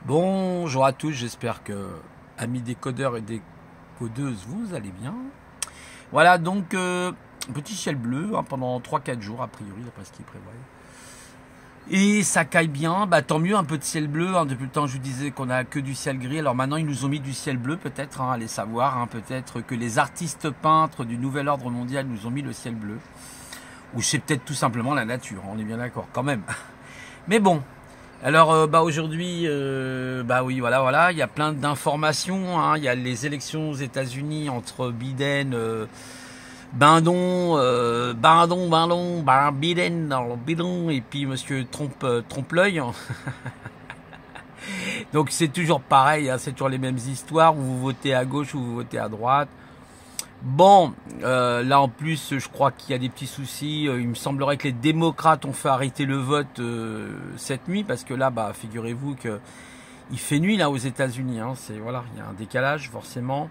Bonjour à tous, j'espère que, amis décodeurs et décodeuses, vous allez bien. Voilà, donc, petit ciel bleu pendant 3-4 jours, a priori, d'après ce qu'ils prévoient. Et ça caille bien, bah tant mieux, un peu de ciel bleu. Depuis le temps, je vous disais qu'on a que du ciel gris. Alors maintenant, ils nous ont mis du ciel bleu, peut-être, allez savoir. Peut-être que les artistes peintres du nouvel ordre mondial nous ont mis le ciel bleu. Ou c'est peut-être tout simplement la nature, on est bien d'accord, quand même. Mais bon. Alors aujourd'hui, oui, voilà, il y a plein d'informations. Il y a les élections aux États-Unis entre Biden, Biden, et puis Monsieur Trompe l'œil. Donc c'est toujours pareil, c'est toujours les mêmes histoires. Vous votez à gauche ou vous votez à droite. Bon, là en plus, je crois qu'il y a des petits soucis. Il me semblerait que les démocrates ont fait arrêter le vote cette nuit, parce que là, figurez-vous que il fait nuit là aux États-Unis. Voilà, il y a un décalage forcément.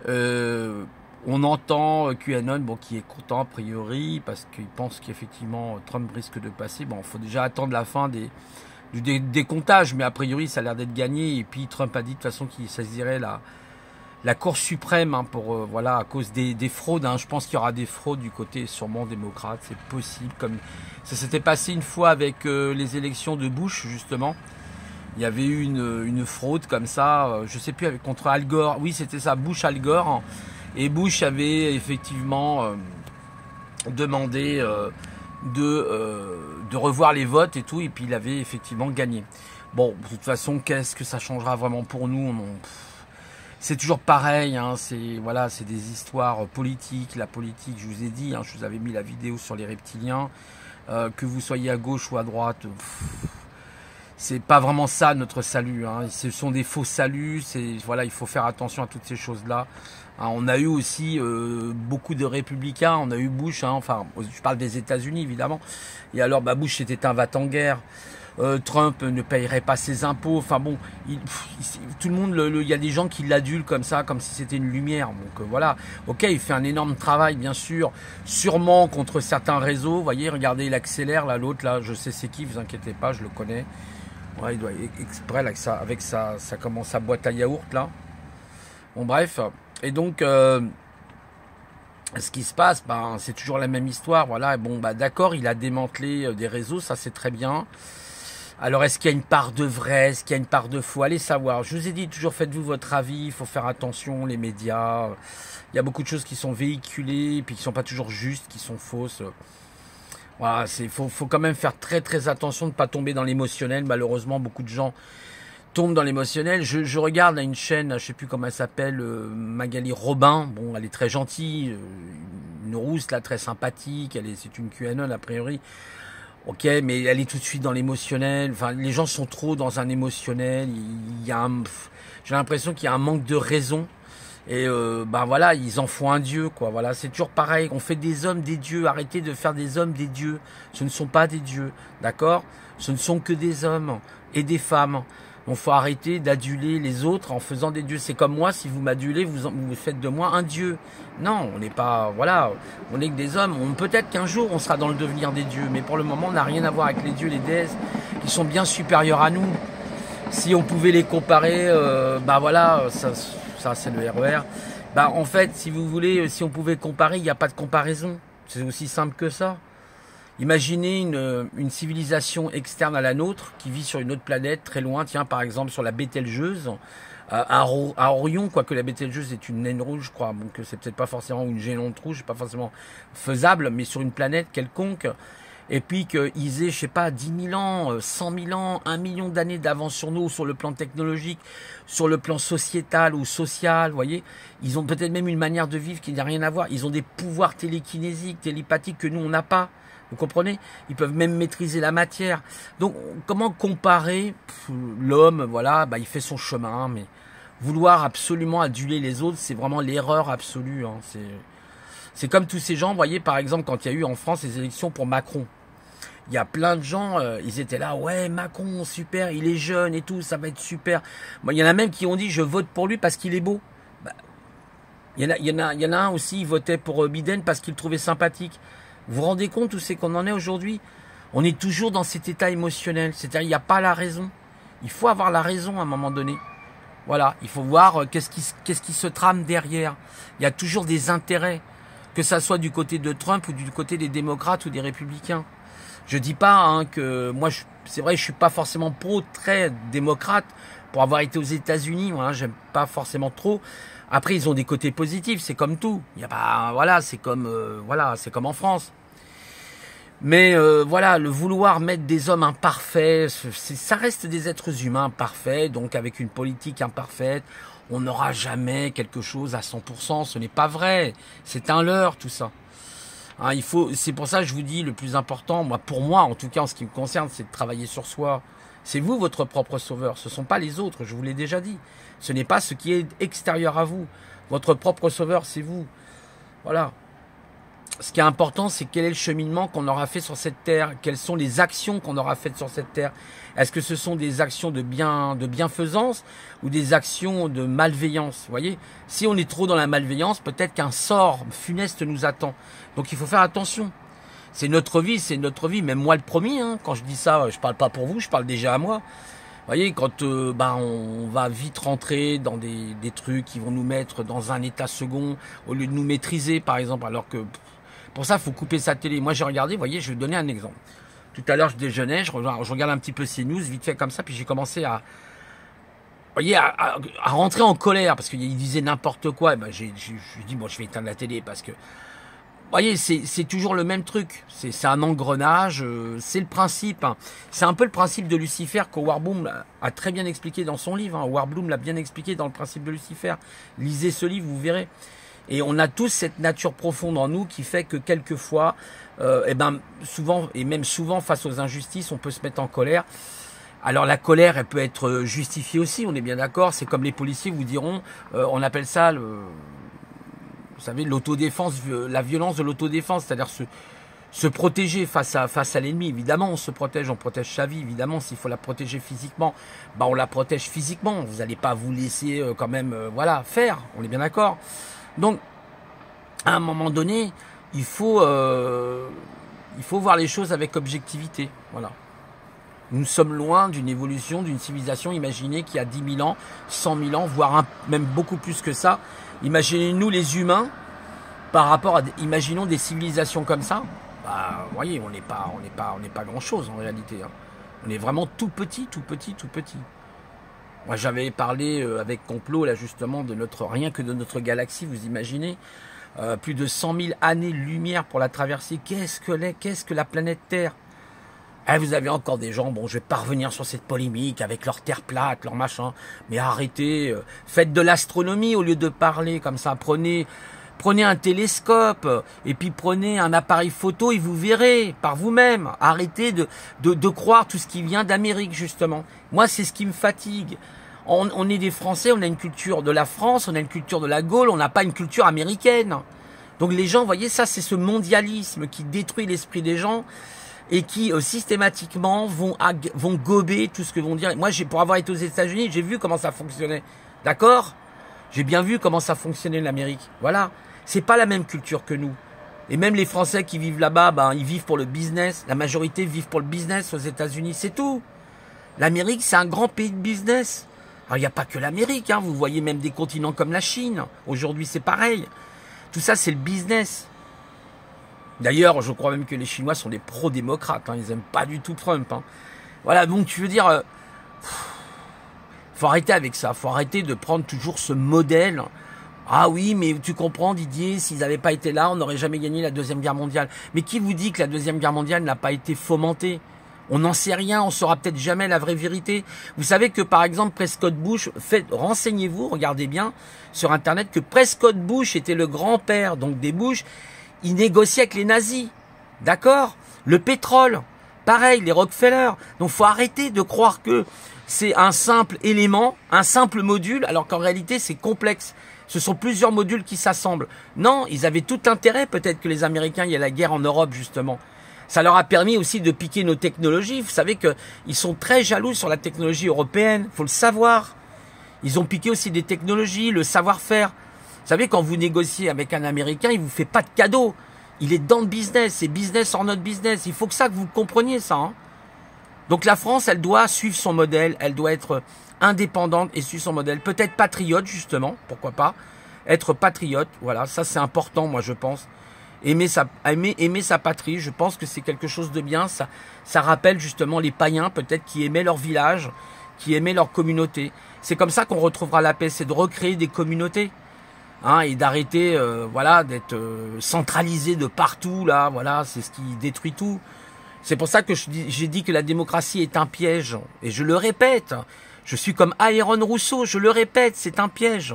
On entend QAnon, qui est content a priori parce qu'il pense qu'effectivement Trump risque de passer. Bon, il faut déjà attendre la fin des comptages, mais a priori ça a l'air d'être gagné. Et puis Trump a dit de toute façon qu'il saisirait la Cour suprême pour à cause des fraudes. Je pense qu'il y aura des fraudes du côté sûrement démocrate, c'est possible. Comme ça s'était passé une fois avec les élections de Bush justement. Il y avait eu une fraude comme ça, je sais plus, contre Al Gore. Oui, c'était ça, Bush Al Gore. Et Bush avait effectivement demandé de revoir les votes et tout, et puis il avait effectivement gagné. Bon, de toute façon, qu'est-ce que ça changera vraiment pour nous? C'est toujours pareil, c'est des histoires politiques. La politique, je vous ai dit, je vous avais mis la vidéo sur les reptiliens, que vous soyez à gauche ou à droite, c'est pas vraiment ça notre salut. Ce sont des faux saluts. Il faut faire attention à toutes ces choses-là. On a eu aussi beaucoup de républicains. On a eu Bush, je parle des États-Unis évidemment. Et alors, Bush était un va-t-en-guerre. Trump ne payerait pas ses impôts. Tout le monde, il y a des gens qui l'adulent comme ça, comme si c'était une lumière. Donc voilà, ok, il fait un énorme travail, bien sûr, sûrement contre certains réseaux. Vous voyez, regardez, il accélère, là, l'autre, là, je sais c'est qui, vous inquiétez pas, je le connais. Ouais, il doit exprès, là, avec sa boîte à yaourt, là. Bon, bref. Et donc, ce qui se passe, c'est toujours la même histoire, voilà. Bon, d'accord, il a démantelé des réseaux, ça c'est très bien. Alors, est-ce qu'il y a une part de vrai, est-ce qu'il y a une part de faux? Allez savoir. Je vous ai dit, toujours faites-vous votre avis, il faut faire attention, les médias. Il y a beaucoup de choses qui sont véhiculées, et puis qui ne sont pas toujours justes, qui sont fausses. Voilà, faut quand même faire très très attention de ne pas tomber dans l'émotionnel. Malheureusement, beaucoup de gens tombent dans l'émotionnel. Je regarde une chaîne, je ne sais plus comment elle s'appelle, Magali Robin. Bon, elle est très gentille, une rousse là, très sympathique. C'est une QAnon a priori. Ok, mais elle est tout de suite dans l'émotionnel. Les gens sont trop dans un émotionnel. J'ai l'impression qu'il y a un manque de raison. Et ils en font un dieu, quoi. Voilà, c'est toujours pareil. On fait des hommes des dieux. Arrêtez de faire des hommes des dieux. Ce ne sont pas des dieux, d'accord? Ce ne sont que des hommes et des femmes. Donc, faut arrêter d'aduler les autres en faisant des dieux. C'est comme moi, si vous m'adulez, vous faites de moi un dieu. Non, on n'est pas, on n'est que des hommes. Peut-être qu'un jour, on sera dans le devenir des dieux. Mais pour le moment, on n'a rien à voir avec les dieux, les déesses, qui sont bien supérieurs à nous. Si on pouvait les comparer, ça c'est le RER. En fait, si vous voulez, si on pouvait comparer, il n'y a pas de comparaison. C'est aussi simple que ça. Imaginez une civilisation externe à la nôtre qui vit sur une autre planète très loin, tiens par exemple sur la Bételgeuse, à Orion, quoique la Bételgeuse est une naine rouge, je crois, donc c'est peut-être pas forcément une géante rouge, pas forcément faisable, mais sur une planète quelconque, et puis qu'ils aient, je sais pas, 10 000 ans, 100 000 ans, 1 million d'années d'avance sur nous, sur le plan technologique, sur le plan sociétal ou social, vous voyez, ils ont peut-être même une manière de vivre qui n'a rien à voir, ils ont des pouvoirs télékinésiques, télépathiques que nous on n'a pas. Vous comprenez? Ils peuvent même maîtriser la matière. Donc, comment comparer l'homme? Voilà, il fait son chemin, mais vouloir absolument aduler les autres, c'est vraiment l'erreur absolue. C'est comme tous ces gens, vous voyez, par exemple, quand il y a eu en France les élections pour Macron. Il y a plein de gens, ils étaient là, ouais, Macron, super, il est jeune et tout, ça va être super. Il y en a même qui ont dit, je vote pour lui parce qu'il est beau. Il y en a un aussi, il votait pour Biden parce qu'il le trouvait sympathique. Vous vous rendez compte où c'est qu'on en est aujourd'hui? On est toujours dans cet état émotionnel, c'est-à-dire il n'y a pas la raison. Il faut avoir la raison à un moment donné. Voilà, il faut voir qu'est-ce qui se trame derrière. Il y a toujours des intérêts, que ça soit du côté de Trump ou du côté des démocrates ou des républicains. Je dis pas hein, que moi, c'est vrai, je suis pas forcément très démocrate pour avoir été aux États-Unis. Voilà, j'aime pas forcément trop. Après, ils ont des côtés positifs, c'est comme tout. Il y a pas, voilà, c'est comme en France. Mais voilà, le vouloir mettre des hommes imparfaits, ça reste des êtres humains parfaits, donc avec une politique imparfaite, on n'aura jamais quelque chose à 100%, ce n'est pas vrai, c'est un leurre tout ça. Hein, c'est pour ça que je vous dis, le plus important, pour moi en tout cas en ce qui me concerne, c'est de travailler sur soi. C'est vous votre propre sauveur, ce ne sont pas les autres, je vous l'ai déjà dit. Ce n'est pas ce qui est extérieur à vous. Votre propre sauveur, c'est vous. Voilà. Ce qui est important, c'est quel est le cheminement qu'on aura fait sur cette terre, quelles sont les actions qu'on aura faites sur cette terre. Est-ce que ce sont des actions de bienfaisance ou des actions de malveillance? Vous voyez, si on est trop dans la malveillance, peut-être qu'un sort funeste nous attend. Donc il faut faire attention. C'est notre vie, même moi le premier. Hein. Quand je dis ça, je parle pas pour vous, je parle déjà à moi. Vous voyez, quand on va vite rentrer dans des trucs qui vont nous mettre dans un état second, au lieu de nous maîtriser, par exemple, alors que pour ça, il faut couper sa télé. Moi, j'ai regardé, vous voyez, je vais vous donner un exemple. Tout à l'heure, je déjeunais, je regarde un petit peu CNews, vite fait comme ça, puis j'ai commencé à rentrer en colère, parce qu'il disait n'importe quoi. Et ben, j'ai dit, bon, je vais éteindre la télé, parce que, vous voyez, c'est toujours le même truc. C'est un engrenage, c'est le principe. Hein. C'est un peu le principe de Lucifer qu'Howard Bloom a très bien expliqué dans son livre. Hein. Howard Bloom l'a bien expliqué dans le principe de Lucifer. Lisez ce livre, vous verrez. Et on a tous cette nature profonde en nous qui fait que quelquefois, souvent, et même souvent face aux injustices, on peut se mettre en colère. Alors la colère, elle peut être justifiée aussi, on est bien d'accord. C'est comme les policiers vous diront, on appelle ça, vous savez, l'autodéfense, la violence de l'autodéfense, c'est-à-dire se protéger face à l'ennemi. Évidemment, on se protège, on protège sa vie. Évidemment, s'il faut la protéger physiquement, on la protège physiquement. Vous n'allez pas vous laisser quand même, faire. On est bien d'accord. Donc, à un moment donné, il faut voir les choses avec objectivité. Voilà. Nous sommes loin d'une évolution, d'une civilisation. Imaginez qu'il y a 10 000 ans, 100 000 ans, voire même beaucoup plus que ça. Imaginez-nous les humains par rapport à, imaginons des civilisations comme ça. Vous voyez, on n'est pas grand-chose en réalité. Hein. On est vraiment tout petit, tout petit, tout petit. Moi, j'avais parlé avec Complot, là, justement, rien que de notre galaxie, vous imaginez, plus de 100 000 années-lumière pour la traverser. Qu'est-ce que la planète Terre? Vous avez encore des gens, bon, je vais pas revenir sur cette polémique avec leur terre plate, leur machin, mais arrêtez, faites de l'astronomie au lieu de parler comme ça, prenez un télescope et puis prenez un appareil photo et vous verrez par vous-même. Arrêtez de croire tout ce qui vient d'Amérique, justement. Moi, c'est ce qui me fatigue. On est des Français, on a une culture de la France, on a une culture de la Gaule, on n'a pas une culture américaine. Donc les gens, vous voyez, ça, c'est ce mondialisme qui détruit l'esprit des gens et qui systématiquement vont gober tout ce que vont dire. Moi, pour avoir été aux États-Unis, j'ai vu comment ça fonctionnait. D'accord ? J'ai bien vu comment ça fonctionnait l'Amérique. Voilà. C'est pas la même culture que nous. Et même les Français qui vivent là-bas, ils vivent pour le business. La majorité vivent pour le business aux États-Unis, c'est tout. L'Amérique, c'est un grand pays de business. Alors, il n'y a pas que l'Amérique, hein. Vous voyez même des continents comme la Chine. Aujourd'hui, c'est pareil. Tout ça, c'est le business. D'ailleurs, je crois même que les Chinois sont des pro-démocrates. Hein. Ils n'aiment pas du tout Trump. Hein. Voilà, donc tu veux dire... faut arrêter avec ça. Faut arrêter de prendre toujours ce modèle. Ah oui, mais tu comprends, Didier, s'ils n'avaient pas été là, on n'aurait jamais gagné la Deuxième Guerre mondiale. Mais qui vous dit que la Deuxième Guerre mondiale n'a pas été fomentée? On n'en sait rien, on saura peut-être jamais la vraie vérité. Vous savez que, par exemple, Prescott Bush, renseignez-vous, regardez bien sur Internet, que Prescott Bush était le grand-père, donc des Bush, il négociait avec les nazis. D'accord? Le pétrole, pareil, les Rockefeller. Donc, faut arrêter de croire que c'est un simple élément, un simple module, alors qu'en réalité, c'est complexe. Ce sont plusieurs modules qui s'assemblent. Non, ils avaient tout intérêt, peut-être que les Américains, il y a la guerre en Europe, justement. Ça leur a permis aussi de piquer nos technologies. Vous savez qu'ils sont très jaloux sur la technologie européenne, il faut le savoir. Ils ont piqué aussi des technologies, le savoir-faire. Vous savez, quand vous négociez avec un Américain, il ne vous fait pas de cadeau. Il est dans le business, c'est business or not business. Il faut que vous compreniez ça. Hein. Donc la France, elle doit suivre son modèle, elle doit être indépendante et suivre son modèle. Peut-être patriote, justement, pourquoi pas. Être patriote, voilà, ça c'est important, moi je pense. Aimer sa patrie, je pense que c'est quelque chose de bien. Ça rappelle justement les païens, peut-être, qui aimaient leur village, qui aimaient leur communauté. C'est comme ça qu'on retrouvera la paix, c'est de recréer des communautés. Hein, et d'arrêter voilà, d'être centralisé de partout, là, voilà, c'est ce qui détruit tout. C'est pour ça que j'ai dit que la démocratie est un piège. Et je le répète, je suis comme Aaron Rousseau, je le répète, c'est un piège.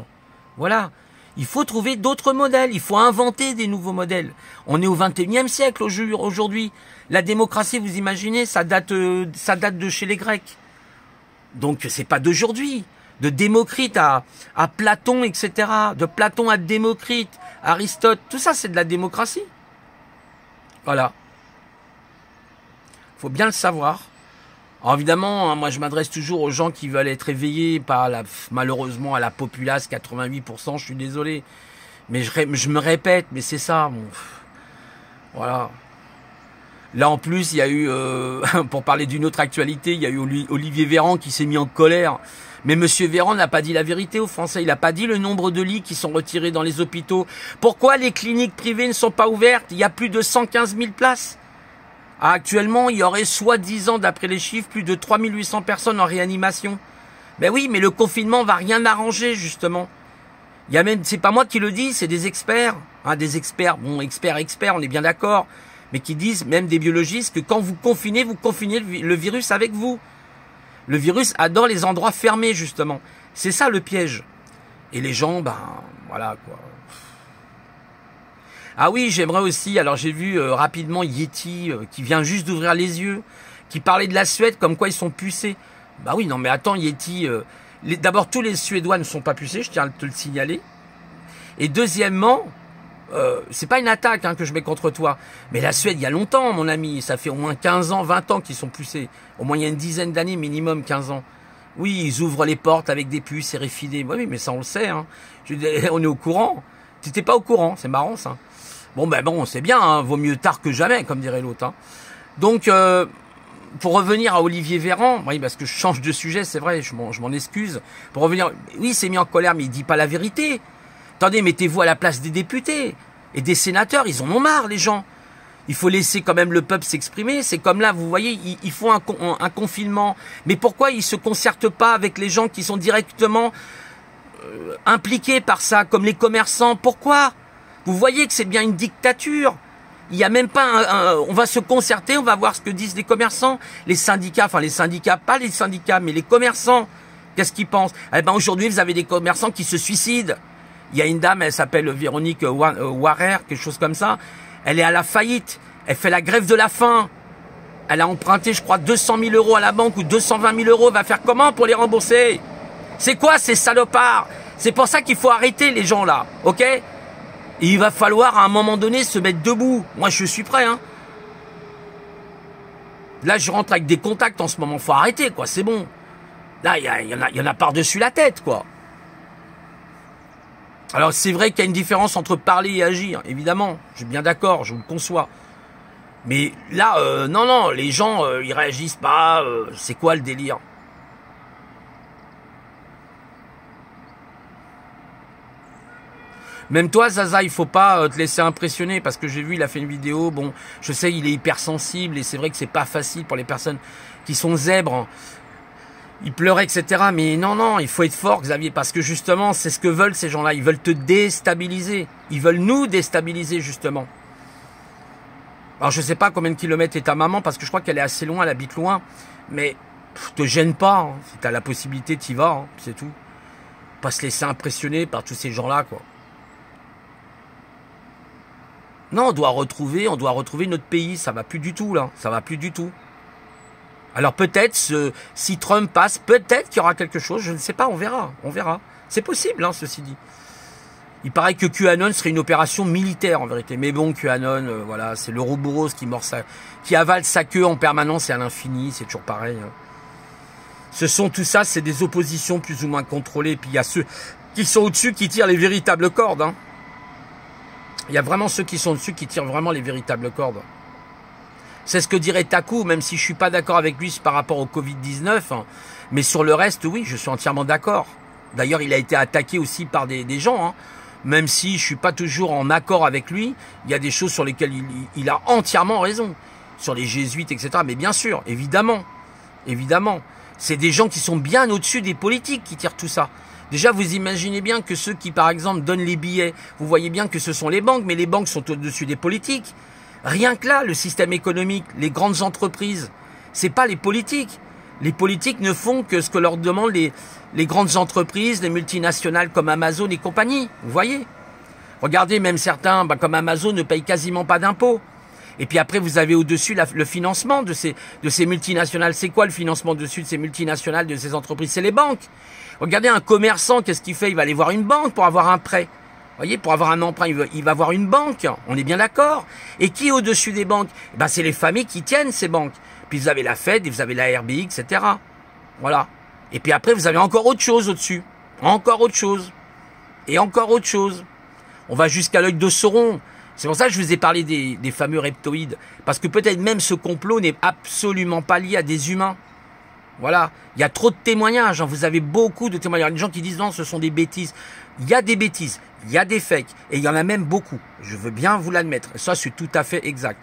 Voilà. Il faut trouver d'autres modèles, il faut inventer des nouveaux modèles. On est au XXIe siècle aujourd'hui. La démocratie, vous imaginez, ça date de chez les Grecs. Donc c'est pas d'aujourd'hui. De Démocrite à Platon, etc. De Platon à Démocrite, Aristote, tout ça c'est de la démocratie. Voilà. Faut bien le savoir. Alors évidemment, hein, moi je m'adresse toujours aux gens qui veulent être éveillés par malheureusement à la populace, 88%, je suis désolé. Mais je me répète, mais c'est ça. Bon, voilà. Là en plus, il y a eu, pour parler d'une autre actualité, il y a eu Olivier Véran qui s'est mis en colère. Mais Monsieur Véran n'a pas dit la vérité aux Français. Il n'a pas dit le nombre de lits qui sont retirés dans les hôpitaux. Pourquoi les cliniques privées ne sont pas ouvertes? Il y a plus de 115 000 places. Actuellement, il y aurait soi-disant, d'après les chiffres, plus de 3800 personnes en réanimation. Ben oui, mais le confinement va rien arranger, justement. Il y a même, c'est pas moi qui le dis, c'est des experts. Hein, des experts, bon, experts, on est bien d'accord. Mais qui disent, même des biologistes, que quand vous confinez le virus avec vous. Le virus adore les endroits fermés, justement. C'est ça le piège. Et les gens, ben, voilà, quoi. Ah oui, j'aimerais aussi, alors j'ai vu rapidement Yeti, qui vient juste d'ouvrir les yeux, qui parlait de la Suède, comme quoi ils sont pucés. Bah oui, non mais attends, Yeti, d'abord tous les Suédois ne sont pas pucés, je tiens à te le signaler. Et deuxièmement, c'est pas une attaque hein, que je mets contre toi, mais la Suède, il y a longtemps, mon ami, ça fait au moins 15 ans, 20 ans qu'ils sont pucés. Au moins il y a une dizaine d'années, minimum 15 ans. Oui, ils ouvrent les portes avec des puces RFID. Oui, mais ça on le sait, hein. On est au courant. Tu n'étais pas au courant, c'est marrant ça. Bon, ben bon, c'est bien, hein, vaut mieux tard que jamais, comme dirait l'autre. Hein. Donc, pour revenir à Olivier Véran, oui, parce que je change de sujet, c'est vrai, je m'en excuse. Pour revenir, oui, il s'est mis en colère, mais il dit pas la vérité. Attendez, mettez-vous à la place des députés et des sénateurs, ils en ont marre, les gens. Il faut laisser quand même le peuple s'exprimer. C'est comme là, vous voyez, ils font un confinement. Mais pourquoi ils se concertent pas avec les gens qui sont directement impliqués par ça, comme les commerçants? Pourquoi? Vous voyez que c'est bien une dictature. Il n'y a même pas on va se concerter, on va voir ce que disent les commerçants, les syndicats, enfin les syndicats, pas les syndicats, mais les commerçants. Qu'est-ce qu'ils pensent? Eh ben aujourd'hui, vous avez des commerçants qui se suicident. Il y a une dame, elle s'appelle Véronique Warer, quelque chose comme ça. Elle est à la faillite. Elle fait la grève de la faim. Elle a emprunté, je crois, 200 000 euros à la banque ou 220 000 euros. Elle va faire comment pour les rembourser? C'est quoi ces salopards? C'est pour ça qu'il faut arrêter les gens là, ok? Et il va falloir à un moment donné se mettre debout. Moi, je suis prêt. Hein. Là, je rentre avec des contacts en ce moment. Faut arrêter, quoi. C'est bon. Là, il y en a par-dessus la tête, quoi. Alors, c'est vrai qu'il y a une différence entre parler et agir. Évidemment, je suis bien d'accord, je vous le conçois. Mais là, non, les gens, ils réagissent pas. C'est quoi le délire? Même toi, Zaza, il faut pas te laisser impressionner parce que j'ai vu, il a fait une vidéo. Bon, je sais, il est hypersensible et c'est vrai que c'est pas facile pour les personnes qui sont zèbres. Il pleurait, etc. Mais non, il faut être fort, Xavier, parce que justement, c'est ce que veulent ces gens-là. Ils veulent te déstabiliser. Ils veulent nous déstabiliser, justement. Alors, je sais pas combien de kilomètres est ta maman parce que je crois qu'elle est assez loin, elle habite loin. Mais te gêne pas. Hein. Si tu as la possibilité, t'y vas. Hein, c'est tout. Pas se laisser impressionner par tous ces gens-là, quoi. Non, on doit retrouver notre pays. Ça va plus du tout, là. Ça va plus du tout. Alors peut-être, si Trump passe, peut-être qu'il y aura quelque chose. Je ne sais pas, on verra. On verra. C'est possible, hein, ceci dit. Il paraît que QAnon serait une opération militaire, en vérité. Mais bon, QAnon, voilà, c'est l'Ouroboros qui avale sa queue en permanence et à l'infini. C'est toujours pareil. Hein. Tout ça, c'est des oppositions plus ou moins contrôlées. Puis il y a ceux qui sont au-dessus qui tirent les véritables cordes, hein. Il y a vraiment ceux qui sont dessus qui tirent vraiment les véritables cordes. C'est ce que dirait Taku, même si je suis pas d'accord avec lui par rapport au Covid-19. Hein. Mais sur le reste, oui, je suis entièrement d'accord. D'ailleurs, il a été attaqué aussi par des gens. Hein. Même si je suis pas toujours en accord avec lui, il y a des choses sur lesquelles il a entièrement raison. Sur les jésuites, etc. Mais bien sûr, évidemment. Évidemment. C'est des gens qui sont bien au-dessus des politiques qui tirent tout ça. Déjà, vous imaginez bien que ceux qui, par exemple, donnent les billets, vous voyez bien que ce sont les banques, mais les banques sont au-dessus des politiques. Rien que là, le système économique, les grandes entreprises, c'est pas les politiques. Les politiques ne font que ce que leur demandent les grandes entreprises, les multinationales comme Amazon et compagnie. Vous voyez? Regardez, même certains, comme Amazon, ne payent quasiment pas d'impôts. Et puis après, vous avez au-dessus le financement de ces multinationales. C'est quoi le financement au-dessus de ces multinationales, de ces entreprises? C'est les banques. Regardez un commerçant, qu'est-ce qu'il fait? Il va aller voir une banque pour avoir un prêt. Vous voyez, pour avoir un emprunt, il va voir une banque. On est bien d'accord. Et qui est au-dessus des banques? Ben, c'est les familles qui tiennent ces banques. Puis vous avez la Fed, et vous avez la RBI, etc. Voilà. Et puis après, vous avez encore autre chose au-dessus. Encore autre chose. Et encore autre chose. On va jusqu'à l'œil de Sauron. C'est pour ça que je vous ai parlé des fameux reptoïdes. Parce que peut-être même ce complot n'est absolument pas lié à des humains. Voilà. Il y a trop de témoignages. Hein. Vous avez beaucoup de témoignages. Il y a des gens qui disent non, ce sont des bêtises. Il y a des bêtises. Il y a des fakes. Et il y en a même beaucoup. Je veux bien vous l'admettre. Ça, c'est tout à fait exact.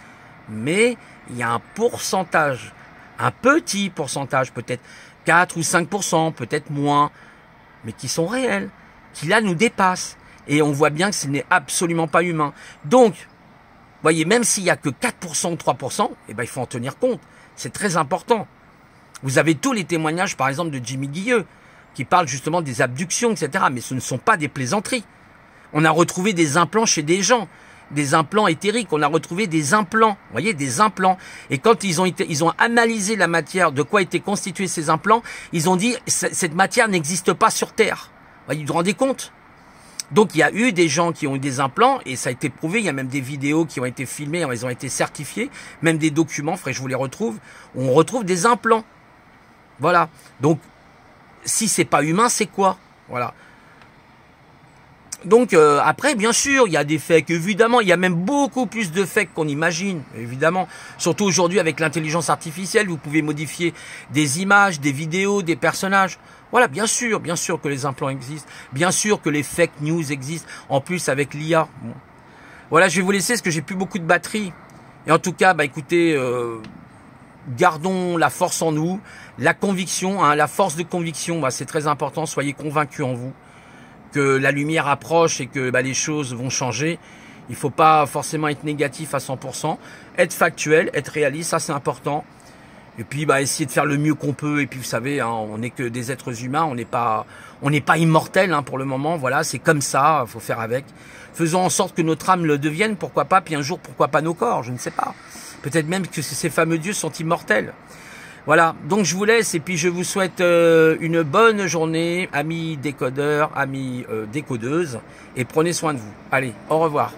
Mais il y a un pourcentage, un petit pourcentage, peut-être 4 ou 5%, peut-être moins, mais qui sont réels, qui là nous dépassent. Et on voit bien que ce n'est absolument pas humain. Donc, vous voyez, même s'il n'y a que 4% ou 3%, eh ben, il faut en tenir compte. C'est très important. Vous avez tous les témoignages, par exemple, de Jimmy Guilleux, qui parle justement des abductions, etc. Mais ce ne sont pas des plaisanteries. On a retrouvé des implants chez des gens, des implants éthériques. On a retrouvé des implants, vous voyez, des implants. Et quand ils ont analysé la matière, de quoi étaient constitués ces implants, ils ont dit cette matière n'existe pas sur Terre. Vous vous rendez compte? Donc il y a eu des gens qui ont eu des implants et ça a été prouvé. Il y a même des vidéos qui ont été filmées, elles ont été certifiées, même des documents. Faudrait que je vous les retrouve. Où on retrouve des implants. Voilà. Donc si c'est pas humain, c'est quoi? Voilà. Donc après, bien sûr, il y a des fakes. Évidemment, il y a même beaucoup plus de fakes qu'on imagine. Évidemment, surtout aujourd'hui avec l'intelligence artificielle, vous pouvez modifier des images, des vidéos, des personnages. Voilà, bien sûr que les implants existent. Bien sûr que les fake news existent. En plus avec l'IA. Bon. Voilà, je vais vous laisser parce que j'ai plus beaucoup de batterie. Et en tout cas, bah écoutez, gardons la force en nous, la conviction, hein, la force de conviction. Bah, c'est très important. Soyez convaincus en vous que la lumière approche et que les choses vont changer. Il ne faut pas forcément être négatif à 100%. Être factuel, être réaliste, ça c'est important. Et puis essayer de faire le mieux qu'on peut. Et puis vous savez, hein, on n'est que des êtres humains, on n'est pas immortels hein, pour le moment. Voilà, c'est comme ça, il faut faire avec. Faisons en sorte que notre âme le devienne, pourquoi pas. Puis un jour, pourquoi pas nos corps, je ne sais pas. Peut-être même que ces fameux dieux sont immortels. Voilà, donc je vous laisse et puis je vous souhaite une bonne journée, amis décodeurs, amis décodeuses, et prenez soin de vous. Allez, au revoir.